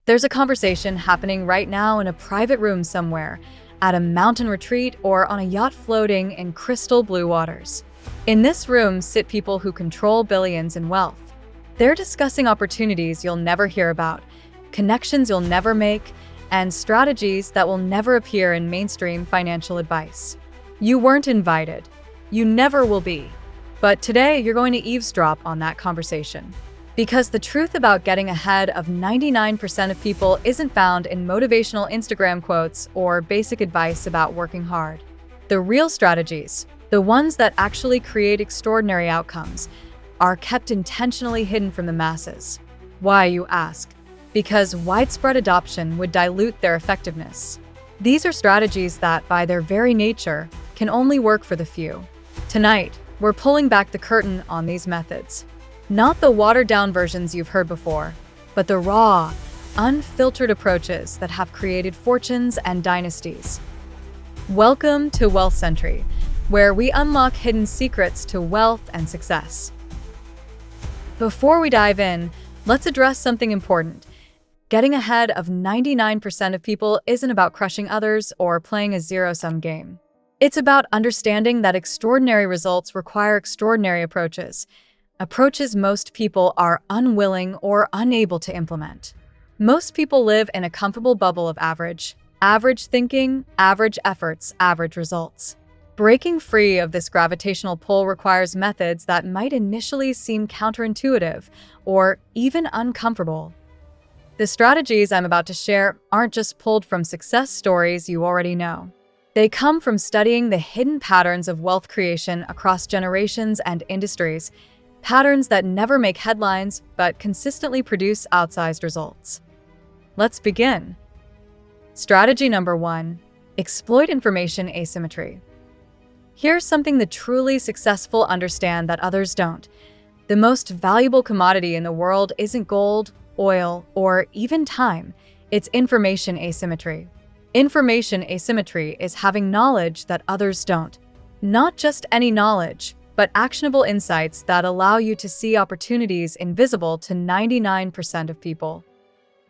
There's a conversation happening right now in a private room somewhere, at a mountain retreat or on a yacht floating in crystal blue waters. In this room sit people who control billions in wealth. They're discussing opportunities you'll never hear about, connections you'll never make, and strategies that will never appear in mainstream financial advice. You weren't invited. You never will be. But today, you're going to eavesdrop on that conversation. Because the truth about getting ahead of 99% of people isn't found in motivational Instagram quotes or basic advice about working hard. The real strategies, the ones that actually create extraordinary outcomes, are kept intentionally hidden from the masses. Why, you ask? Because widespread adoption would dilute their effectiveness. These are strategies that, by their very nature, can only work for the few. Tonight, we're pulling back the curtain on these methods. Not the watered-down versions you've heard before, but the raw, unfiltered approaches that have created fortunes and dynasties. Welcome to Sentry, where we unlock hidden secrets to wealth and success. Before we dive in, let's address something important. Getting ahead of 99% of people isn't about crushing others or playing a zero-sum game. It's about understanding that extraordinary results require extraordinary approaches most people are unwilling or unable to implement. Most people live in a comfortable bubble of average thinking, average efforts, average results. Breaking free of this gravitational pull requires methods that might initially seem counterintuitive or even uncomfortable. The strategies I'm about to share aren't just pulled from success stories you already know. They come from studying the hidden patterns of wealth creation across generations and industries, patterns that never make headlines but consistently produce outsized results. Let's begin. Strategy number 1: exploit information asymmetry. Here's something the truly successful understand that others don't. The most valuable commodity in the world isn't gold, oil, or even time. It's information asymmetry. Information asymmetry is having knowledge that others don't. Not just any knowledge, but actionable insights that allow you to see opportunities invisible to 99% of people.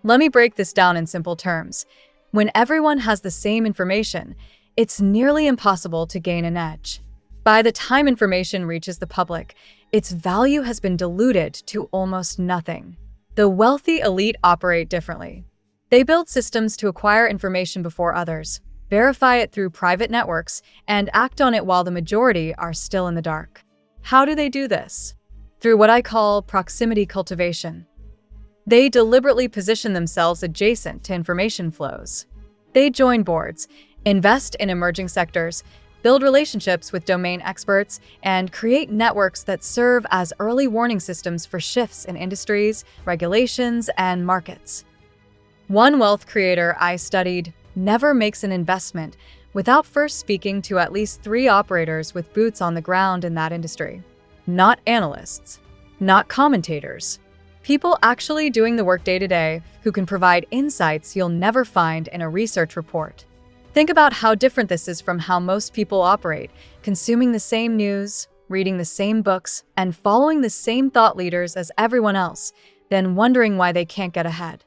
Let me break this down in simple terms. When everyone has the same information, it's nearly impossible to gain an edge. By the time information reaches the public, its value has been diluted to almost nothing. The wealthy elite operate differently. They build systems to acquire information before others, verify it through private networks, and act on it while the majority are still in the dark. How do they do this? Through what I call proximity cultivation. They deliberately position themselves adjacent to information flows. They join boards, invest in emerging sectors, build relationships with domain experts, and create networks that serve as early warning systems for shifts in industries, regulations, and markets. One wealth creator I studied never makes an investment without first speaking to at least 3 operators with boots on the ground in that industry. Not analysts, not commentators. People actually doing the work day to day who can provide insights you'll never find in a research report. Think about how different this is from how most people operate, consuming the same news, reading the same books, and following the same thought leaders as everyone else, then wondering why they can't get ahead.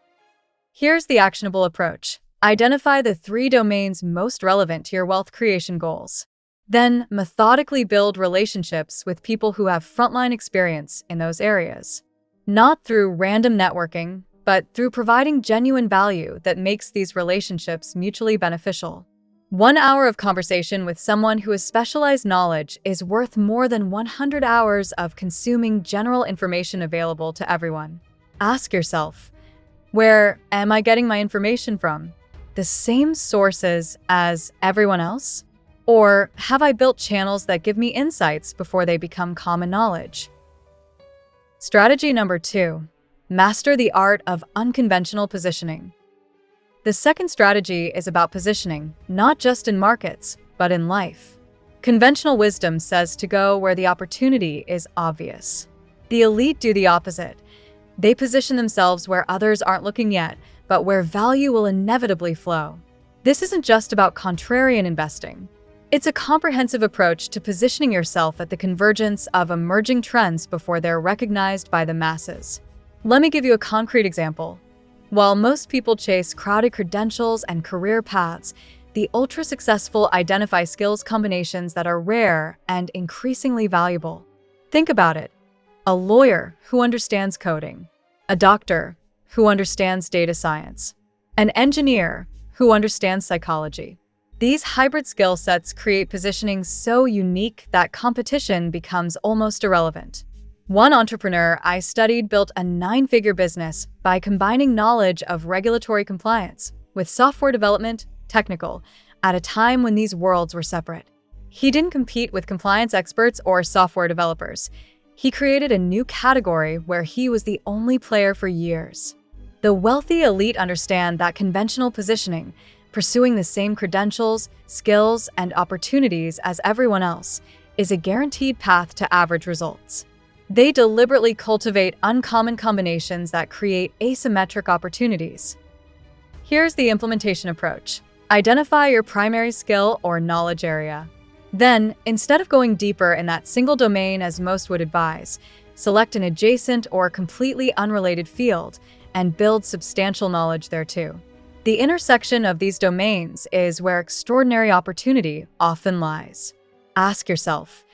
Here's the actionable approach. Identify the 3 domains most relevant to your wealth creation goals. Then methodically build relationships with people who have frontline experience in those areas. Not through random networking, but through providing genuine value that makes these relationships mutually beneficial. 1 hour of conversation with someone who has specialized knowledge is worth more than 100 hours of consuming general information available to everyone. Ask yourself, where am I getting my information from? The same sources as everyone else? Or have I built channels that give me insights before they become common knowledge? Strategy number 2: master the art of unconventional positioning. The second strategy is about positioning, not just in markets, but in life. Conventional wisdom says to go where the opportunity is obvious. The elite do the opposite. They position themselves where others aren't looking yet, but where value will inevitably flow. This isn't just about contrarian investing. It's a comprehensive approach to positioning yourself at the convergence of emerging trends before they're recognized by the masses. Let me give you a concrete example. While most people chase crowded credentials and career paths, the ultra-successful identify skills combinations that are rare and increasingly valuable. Think about it. A lawyer who understands coding, a doctor who understands data science, an engineer who understands psychology. These hybrid skill sets create positioning so unique that competition becomes almost irrelevant. One entrepreneur I studied built a 9-figure business by combining knowledge of regulatory compliance with software development, technical, at a time when these worlds were separate. He didn't compete with compliance experts or software developers. He created a new category where he was the only player for years. The wealthy elite understand that conventional positioning, pursuing the same credentials, skills, and opportunities as everyone else, is a guaranteed path to average results. They deliberately cultivate uncommon combinations that create asymmetric opportunities. Here's the implementation approach. Identify your primary skill or knowledge area. Then, instead of going deeper in that single domain as most would advise, select an adjacent or completely unrelated field and build substantial knowledge there too. The intersection of these domains is where extraordinary opportunity often lies. Ask yourself,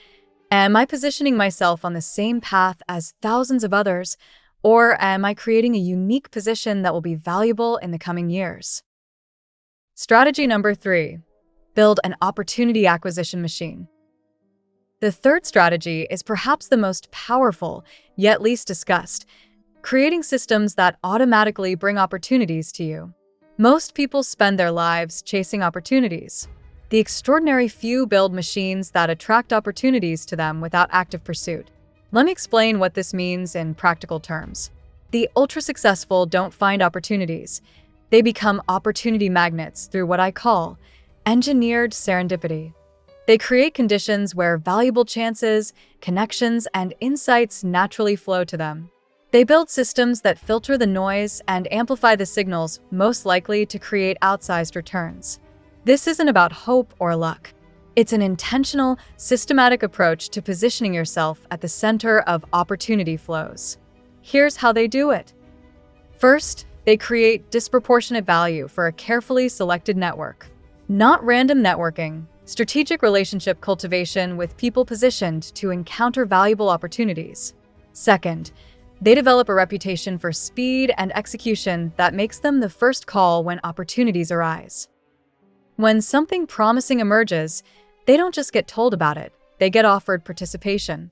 am I positioning myself on the same path as thousands of others, or am I creating a unique position that will be valuable in the coming years? Strategy number 3. Build an opportunity acquisition machine. The third strategy is perhaps the most powerful, yet least discussed, creating systems that automatically bring opportunities to you. Most people spend their lives chasing opportunities. The extraordinary few build machines that attract opportunities to them without active pursuit. Let me explain what this means in practical terms. The ultra-successful don't find opportunities. They become opportunity magnets through what I call engineered serendipity. They create conditions where valuable chances, connections, and insights naturally flow to them. They build systems that filter the noise and amplify the signals most likely to create outsized returns. This isn't about hope or luck. It's an intentional, systematic approach to positioning yourself at the center of opportunity flows. Here's how they do it. First, they create disproportionate value for a carefully selected network. Not random networking, strategic relationship cultivation with people positioned to encounter valuable opportunities. Second, they develop a reputation for speed and execution that makes them the first call when opportunities arise. When something promising emerges, they don't just get told about it, they get offered participation.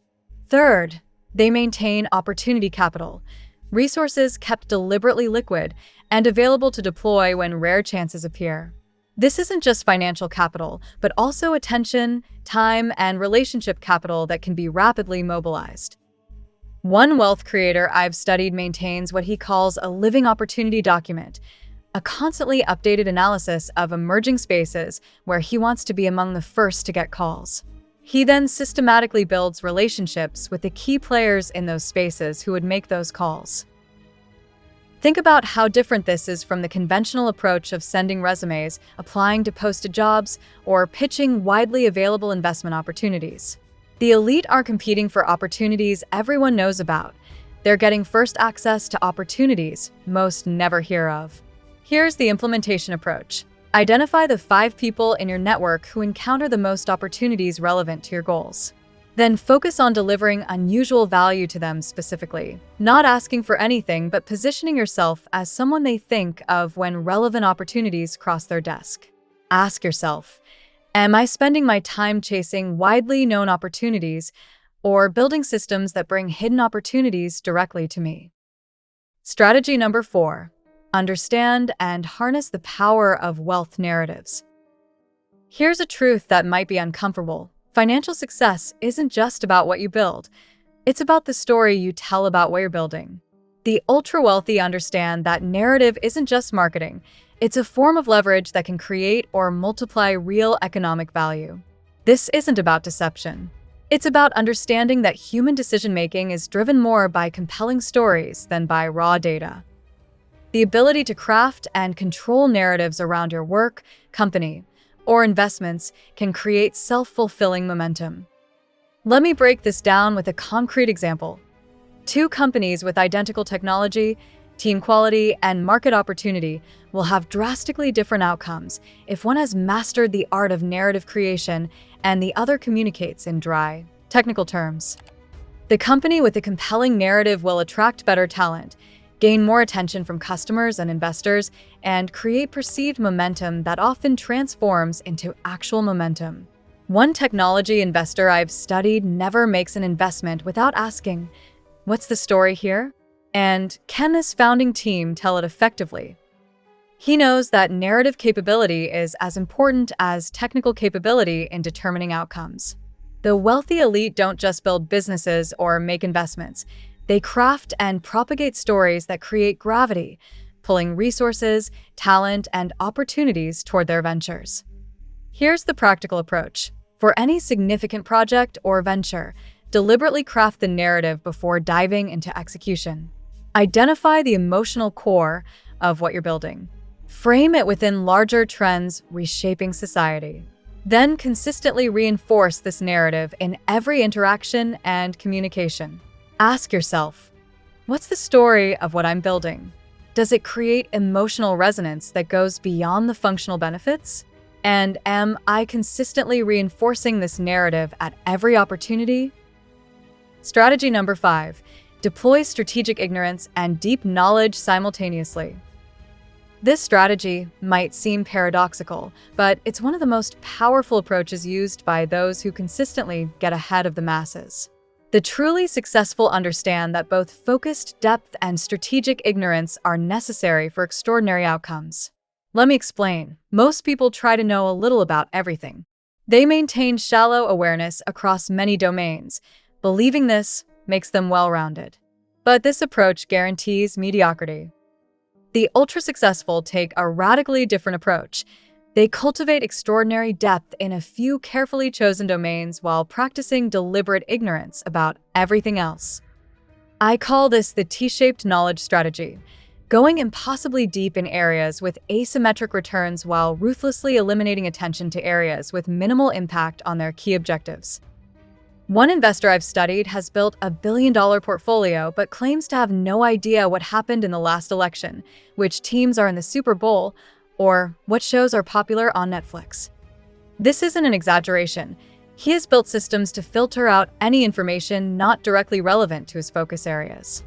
Third, they maintain opportunity capital, resources kept deliberately liquid and available to deploy when rare chances appear. This isn't just financial capital, but also attention, time, and relationship capital that can be rapidly mobilized. One wealth creator I've studied maintains what he calls a living opportunity document, a constantly updated analysis of emerging spaces where he wants to be among the first to get calls. He then systematically builds relationships with the key players in those spaces who would make those calls. Think about how different this is from the conventional approach of sending resumes, applying to posted jobs, or pitching widely available investment opportunities. The elite are competing for opportunities everyone knows about. They're getting first access to opportunities most never hear of. Here's the implementation approach. Identify the 5 people in your network who encounter the most opportunities relevant to your goals. Then focus on delivering unusual value to them specifically, not asking for anything but positioning yourself as someone they think of when relevant opportunities cross their desk. Ask yourself, am I spending my time chasing widely known opportunities or building systems that bring hidden opportunities directly to me? Strategy number 4. Understand and harness the power of wealth narratives. Here's a truth that might be uncomfortable. Financial success isn't just about what you build. It's about the story you tell about what you're building. The ultra-wealthy understand that narrative isn't just marketing. It's a form of leverage that can create or multiply real economic value. This isn't about deception. It's about understanding that human decision-making is driven more by compelling stories than by raw data. The ability to craft and control narratives around your work, company, or investments can create self-fulfilling momentum. Let me break this down with a concrete example. 2 companies with identical technology, team quality, and market opportunity will have drastically different outcomes if one has mastered the art of narrative creation and the other communicates in dry, technical terms. The company with a compelling narrative will attract better talent, gain more attention from customers and investors, and create perceived momentum that often transforms into actual momentum. One technology investor I've studied never makes an investment without asking, "What's the story here?" And "Can this founding team tell it effectively?" He knows that narrative capability is as important as technical capability in determining outcomes. The wealthy elite don't just build businesses or make investments. They craft and propagate stories that create gravity, pulling resources, talent, and opportunities toward their ventures. Here's the practical approach. For any significant project or venture, deliberately craft the narrative before diving into execution. Identify the emotional core of what you're building. Frame it within larger trends reshaping society. Then consistently reinforce this narrative in every interaction and communication. Ask yourself, what's the story of what I'm building? Does it create emotional resonance that goes beyond the functional benefits? And am I consistently reinforcing this narrative at every opportunity? Strategy number 5, deploy strategic ignorance and deep knowledge simultaneously. This strategy might seem paradoxical, but it's one of the most powerful approaches used by those who consistently get ahead of the masses. The truly successful understand that both focused depth and strategic ignorance are necessary for extraordinary outcomes. Let me explain. Most people try to know a little about everything. They maintain shallow awareness across many domains. Believing this makes them well-rounded. But this approach guarantees mediocrity. The ultra-successful take a radically different approach. They cultivate extraordinary depth in a few carefully chosen domains while practicing deliberate ignorance about everything else. I call this the T-shaped knowledge strategy, going impossibly deep in areas with asymmetric returns while ruthlessly eliminating attention to areas with minimal impact on their key objectives. One investor I've studied has built a billion-dollar portfolio but claims to have no idea what happened in the last election, which teams are in the Super Bowl, or what shows are popular on Netflix. This isn't an exaggeration. He has built systems to filter out any information not directly relevant to his focus areas.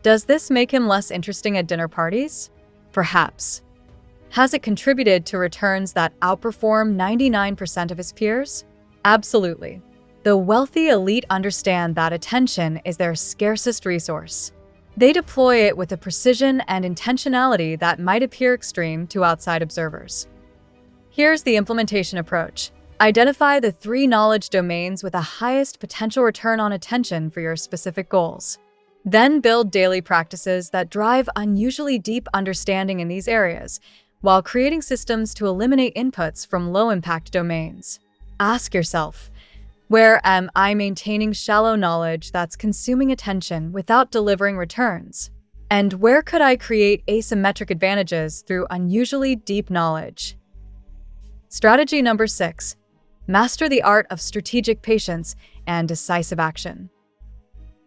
Does this make him less interesting at dinner parties? Perhaps. Has it contributed to returns that outperform 99% of his peers? Absolutely. The wealthy elite understand that attention is their scarcest resource. They deploy it with a precision and intentionality that might appear extreme to outside observers. Here's the implementation approach. Identify the 3 knowledge domains with the highest potential return on attention for your specific goals. Then build daily practices that drive unusually deep understanding in these areas, while creating systems to eliminate inputs from low-impact domains. Ask yourself, where am I maintaining shallow knowledge that's consuming attention without delivering returns? And where could I create asymmetric advantages through unusually deep knowledge? Strategy number 6, master the art of strategic patience and decisive action.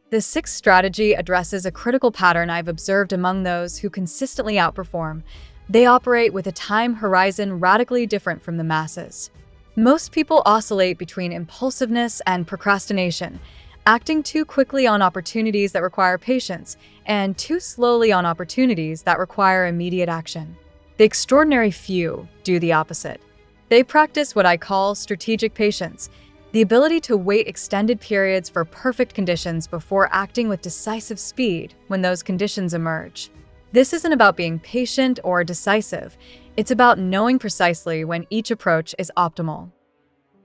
The 6th strategy addresses a critical pattern I've observed among those who consistently outperform. They operate with a time horizon radically different from the masses. Most people oscillate between impulsiveness and procrastination, acting too quickly on opportunities that require patience and too slowly on opportunities that require immediate action. The extraordinary few do the opposite. They practice what I call strategic patience, the ability to wait extended periods for perfect conditions before acting with decisive speed when those conditions emerge. This isn't about being patient or decisive. It's about knowing precisely when each approach is optimal.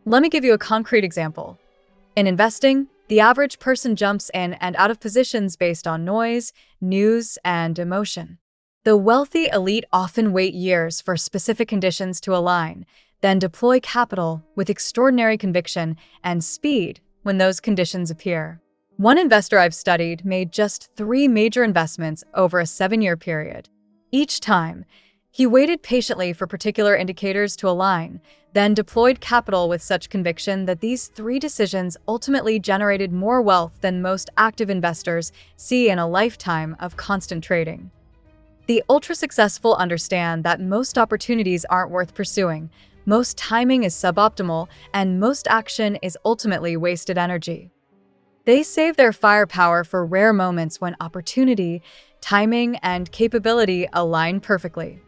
Let me give you a concrete example. In investing, the average person jumps in and out of positions based on noise, news, and emotion. The wealthy elite often wait years for specific conditions to align, then deploy capital with extraordinary conviction and speed when those conditions appear. One investor I've studied made just 3 major investments over a 7-year period. Each time, he waited patiently for particular indicators to align, then deployed capital with such conviction that these 3 decisions ultimately generated more wealth than most active investors see in a lifetime of constant trading. The ultra-successful understand that most opportunities aren't worth pursuing, most timing is suboptimal, and most action is ultimately wasted energy. They save their firepower for rare moments when opportunity, timing, and capability align perfectly.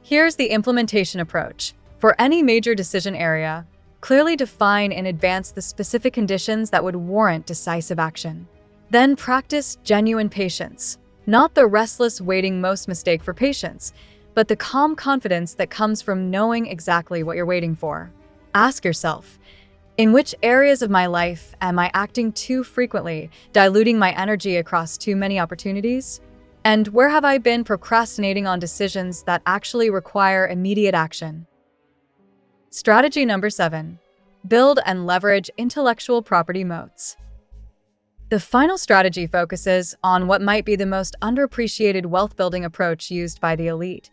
Here's the implementation approach. For any major decision area, clearly define in advance the specific conditions that would warrant decisive action. Then practice genuine patience, not the restless waiting most mistake for patience, but the calm confidence that comes from knowing exactly what you're waiting for. Ask yourself, in which areas of my life am I acting too frequently, diluting my energy across too many opportunities? And where have I been procrastinating on decisions that actually require immediate action? Strategy number 7. Build and leverage intellectual property moats. The final strategy focuses on what might be the most underappreciated wealth-building approach used by the elite,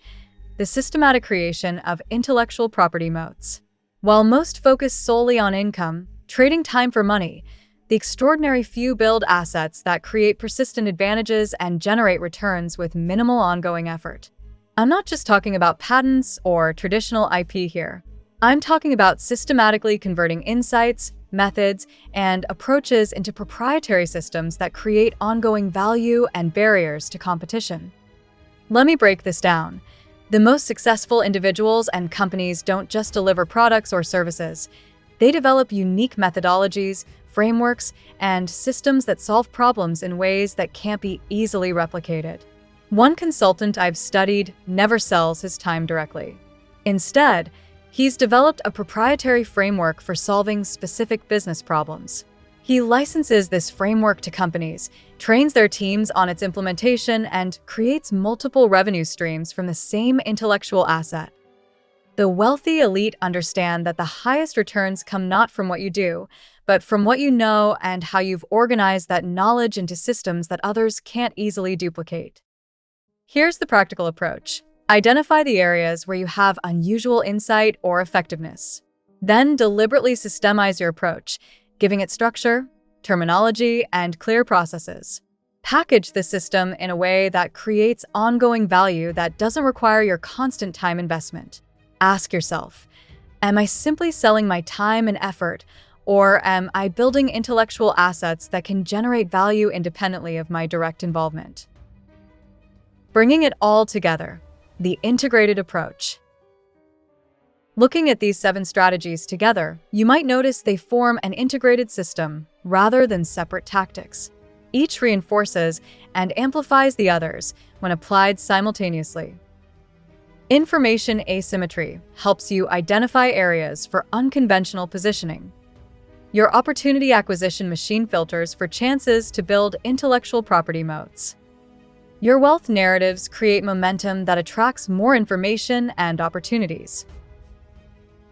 the systematic creation of intellectual property moats. While most focus solely on income, trading time for money, the extraordinary few build assets that create persistent advantages and generate returns with minimal ongoing effort. I'm not just talking about patents or traditional IP here. I'm talking about systematically converting insights, methods, and approaches into proprietary systems that create ongoing value and barriers to competition. Let me break this down. The most successful individuals and companies don't just deliver products or services. They develop unique methodologies, frameworks, and systems that solve problems in ways that can't be easily replicated. One consultant I've studied never sells his time directly. Instead, he's developed a proprietary framework for solving specific business problems. He licenses this framework to companies, trains their teams on its implementation, and creates multiple revenue streams from the same intellectual asset. The wealthy elite understand that the highest returns come not from what you do, but from what you know and how you've organized that knowledge into systems that others can't easily duplicate. Here's the practical approach. Identify the areas where you have unusual insight or effectiveness. Then deliberately systemize your approach, giving it structure, terminology, and clear processes. Package the system in a way that creates ongoing value that doesn't require your constant time investment. Ask yourself, am I simply selling my time and effort, or am I building intellectual assets that can generate value independently of my direct involvement? Bringing it all together. The integrated approach. Looking at these 7 strategies together, you might notice they form an integrated system rather than separate tactics. Each reinforces and amplifies the others when applied simultaneously. Information asymmetry helps you identify areas for unconventional positioning. Your opportunity acquisition machine filters for chances to build intellectual property moats. Your wealth narratives create momentum that attracts more information and opportunities.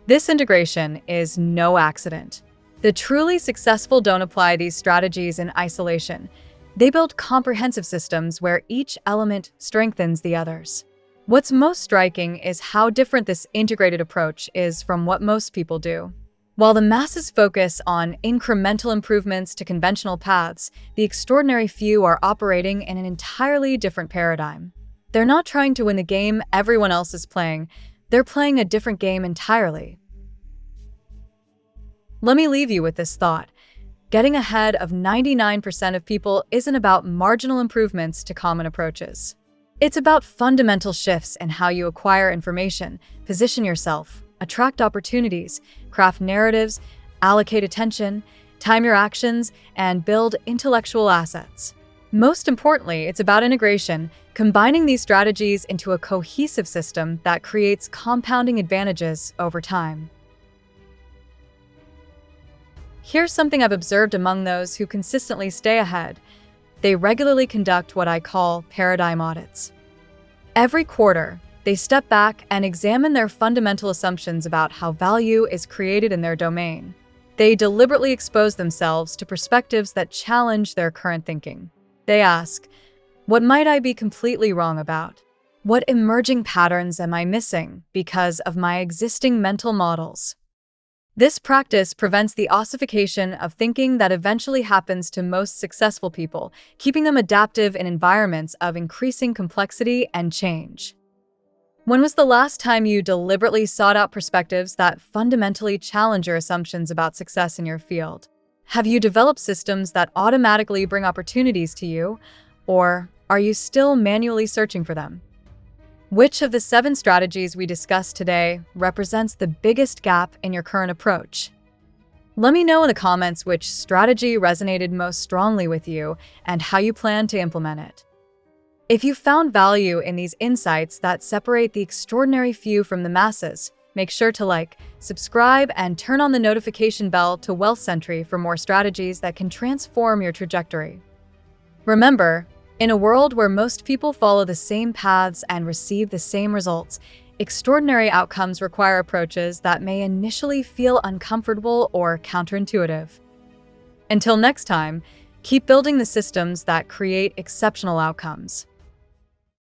This integration is no accident. The truly successful don't apply these strategies in isolation. They build comprehensive systems where each element strengthens the others. What's most striking is how different this integrated approach is from what most people do. While the masses focus on incremental improvements to conventional paths, the extraordinary few are operating in an entirely different paradigm. They're not trying to win the game everyone else is playing, they're playing a different game entirely. Let me leave you with this thought. Getting ahead of 99% of people isn't about marginal improvements to common approaches. It's about fundamental shifts in how you acquire information, position yourself, attract opportunities, craft narratives, allocate attention, time your actions, and build intellectual assets. Most importantly, it's about integration, combining these strategies into a cohesive system that creates compounding advantages over time. Here's something I've observed among those who consistently stay ahead. They regularly conduct what I call paradigm audits. Every quarter, they step back and examine their fundamental assumptions about how value is created in their domain. They deliberately expose themselves to perspectives that challenge their current thinking. They ask, what might I be completely wrong about? What emerging patterns am I missing because of my existing mental models? This practice prevents the ossification of thinking that eventually happens to most successful people, keeping them adaptive in environments of increasing complexity and change. When was the last time you deliberately sought out perspectives that fundamentally challenge your assumptions about success in your field? Have you developed systems that automatically bring opportunities to you, or are you still manually searching for them? Which of the 7 strategies we discussed today represents the biggest gap in your current approach? Let me know in the comments which strategy resonated most strongly with you and how you plan to implement it. If you found value in these insights that separate the extraordinary few from the masses, make sure to like, subscribe, and turn on the notification bell to Sentry for more strategies that can transform your trajectory. Remember, in a world where most people follow the same paths and receive the same results, extraordinary outcomes require approaches that may initially feel uncomfortable or counterintuitive. Until next time, keep building the systems that create exceptional outcomes.